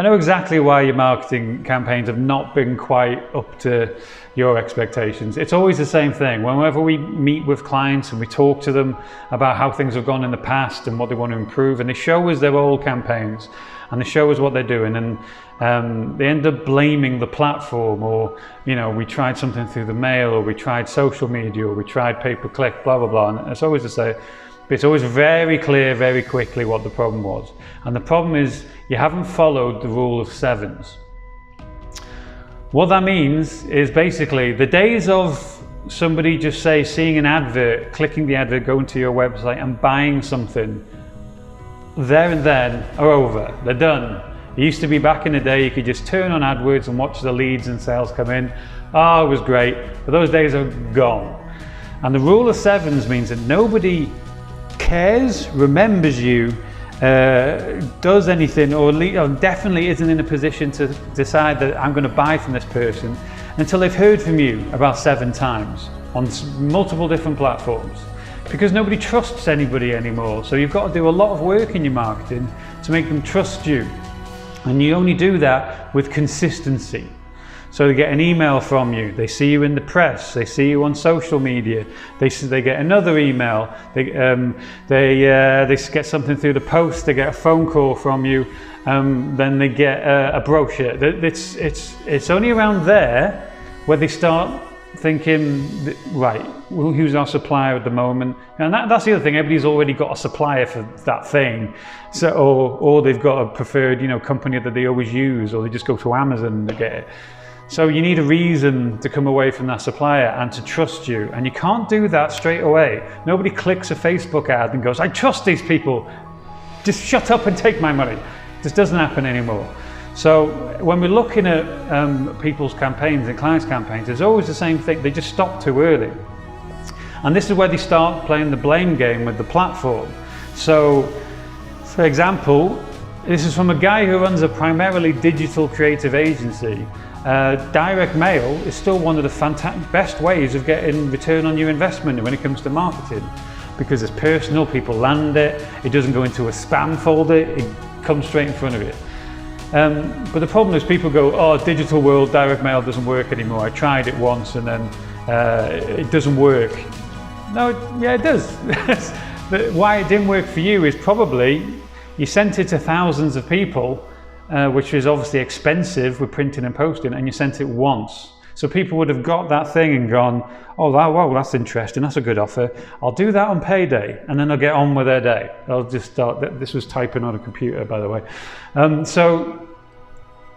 I know exactly why your marketing campaigns have not been quite up to your expectations. It's always the same thing. Whenever we meet with clients and we talk to them about how things have gone in the past and what they want to improve, and they show us their old campaigns and they show us what they're doing, and they end up blaming the platform, or we tried something through the mail, or we tried social media, or we tried pay-per-click, blah blah blah. And it's always the same. But it's always very clear very quickly what the problem was. And the problem is you haven't followed the rule of sevens. What that means is basically the days of somebody just seeing an advert, clicking the advert, going to your website and buying something there and then are over. They're done. It used to be back in the day you could just turn on AdWords and watch the leads and sales come in. Oh, it was great. But those days are gone. And the rule of sevens means that nobody cares, remembers you, does anything, or definitely isn't in a position to decide that I'm going to buy from this person until they've heard from you about 7 times on multiple different platforms, because nobody trusts anybody anymore. So you've got to do a lot of work in your marketing to make them trust you, and you only do that with consistency. So they get an email from you, they see you in the press, they see you on social media, they get another email, they get something through the post, they get a phone call from you, then they get a brochure. It's only around there where they start thinking, right, well, who's our supplier at the moment? And that's the other thing, everybody's already got a supplier for that thing. So, or they've got a preferred company that they always use, or they just go to Amazon to get it. So you need a reason to come away from that supplier and to trust you. And you can't do that straight away. Nobody clicks a Facebook ad and goes, I trust these people, just shut up and take my money. This doesn't happen anymore. So when we're looking at people's campaigns and clients' campaigns, there's always the same thing. They just stop too early. And this is where they start playing the blame game with the platform. So, for example, this is from a guy who runs a primarily digital creative agency. Direct mail is still one of the best ways of getting return on your investment when it comes to marketing, because it's personal, people land it, it doesn't go into a spam folder, it comes straight in front of you. But the problem is people go, oh, digital world, direct mail doesn't work anymore. I tried it once and then it doesn't work. No, yeah, it does. But why it didn't work for you is probably you sent it to thousands of people, which is obviously expensive with printing and posting, and you sent it once. So people would have got that thing and gone, oh, wow, that's interesting, that's a good offer. I'll do that on payday, and then they'll get on with their day. They'll just start, this was typing on a computer, by the way. So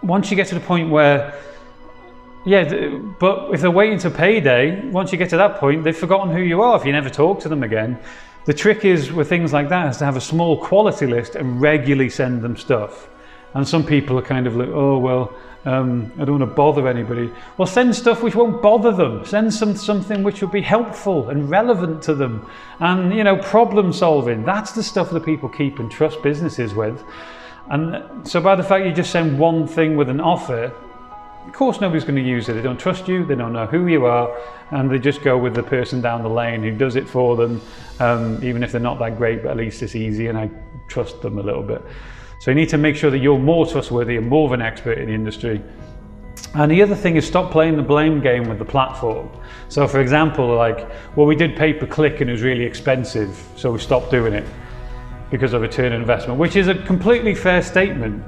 once you get to the point where, but if they're waiting to payday, once you get to that point, they've forgotten who you are if you never talk to them again. The trick is with things like that is to have a small quality list and regularly send them stuff. And some people are kind of like, oh, well, I don't want to bother anybody. Well, send stuff which won't bother them. Send something which will be helpful and relevant to them. And, problem solving. That's the stuff that people keep and trust businesses with. And so by the fact you just send one thing with an offer, of course nobody's going to use it. They don't trust you, they don't know who you are, and they just go with the person down the lane who does it for them, even if they're not that great, but at least it's easy and I trust them a little bit. So you need to make sure that you're more trustworthy and more of an expert in the industry. And the other thing is stop playing the blame game with the platform. So for example, we did pay-per-click and it was really expensive, so we stopped doing it because of return on investment, which is a completely fair statement.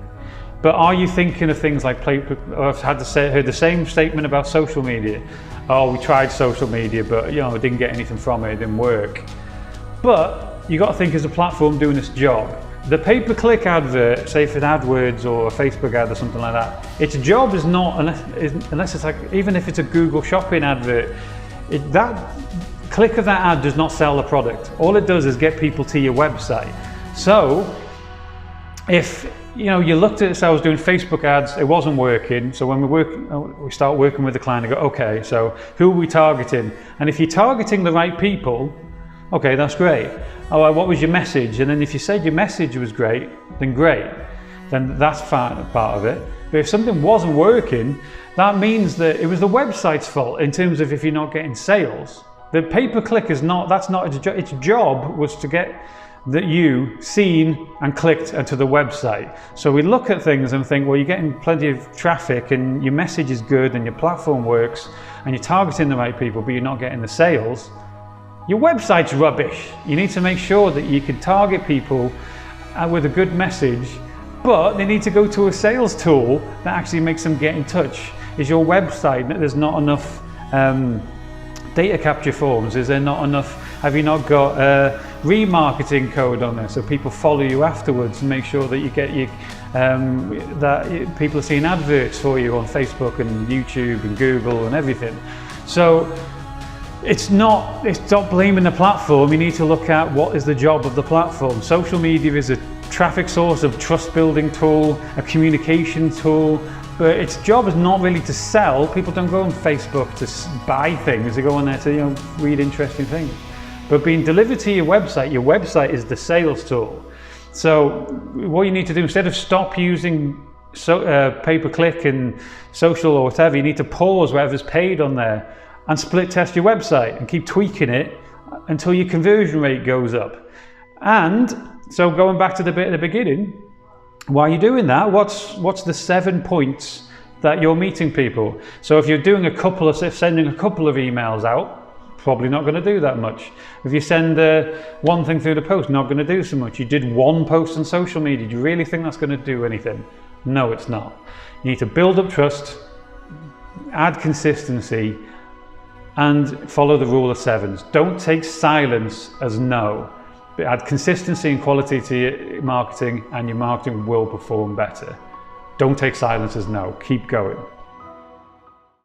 But are you thinking of things like I've heard the same statement about social media. Oh, we tried social media, but we didn't get anything from it, it didn't work. But you got to think, is a platform doing its job? The pay-per-click advert, say for AdWords or a Facebook ad or something like that, its job is not, unless it's even if it's a Google shopping advert, that click of that ad does not sell the product. All it does is get people to your website. So if you looked at it, so I was doing Facebook ads, it wasn't working. So when we start working with the client, I go, okay, so who are we targeting? And if you're targeting the right people, okay, that's great. Oh, what was your message? And then if you said your message was great, then great. Then that's part of it. But if something wasn't working, that means that it was the website's fault in terms of if you're not getting sales. The pay-per-click that's not its job. Its job was to get that you seen and clicked onto the website. So we look at things and think, well, you're getting plenty of traffic and your message is good and your platform works and you're targeting the right people, but you're not getting the sales. Your website's rubbish. You need to make sure that you can target people with a good message, but they need to go to a sales tool that actually makes them get in touch. Is your website, there's not enough data capture forms? Is there not enough, have you not got a remarketing code on there so people follow you afterwards and make sure that you get your, that people are seeing adverts for you on Facebook and YouTube and Google and everything. So it's not blaming the platform. You need to look at what is the job of the platform. Social media is a traffic source, a trust building tool, a communication tool, but its job is not really to sell. People don't go on Facebook to buy things, they go on there to read interesting things. But being delivered to your website is the sales tool. So what you need to do, instead of stop using pay-per-click and social or whatever, you need to pause whatever's paid on there and split test your website and keep tweaking it until your conversion rate goes up. And so going back to the bit at the beginning, while you're doing that, what's the 7 points that you're meeting people? So if you're doing sending a couple of emails out, probably not going to do that much. If you send one thing through the post, not going to do so much. You did one post on social media, do you really think that's going to do anything? No, it's not. You need to build up trust, add consistency, and follow the rule of sevens. Don't take silence as no. But add consistency and quality to your marketing, and your marketing will perform better. Don't take silence as no. Keep going.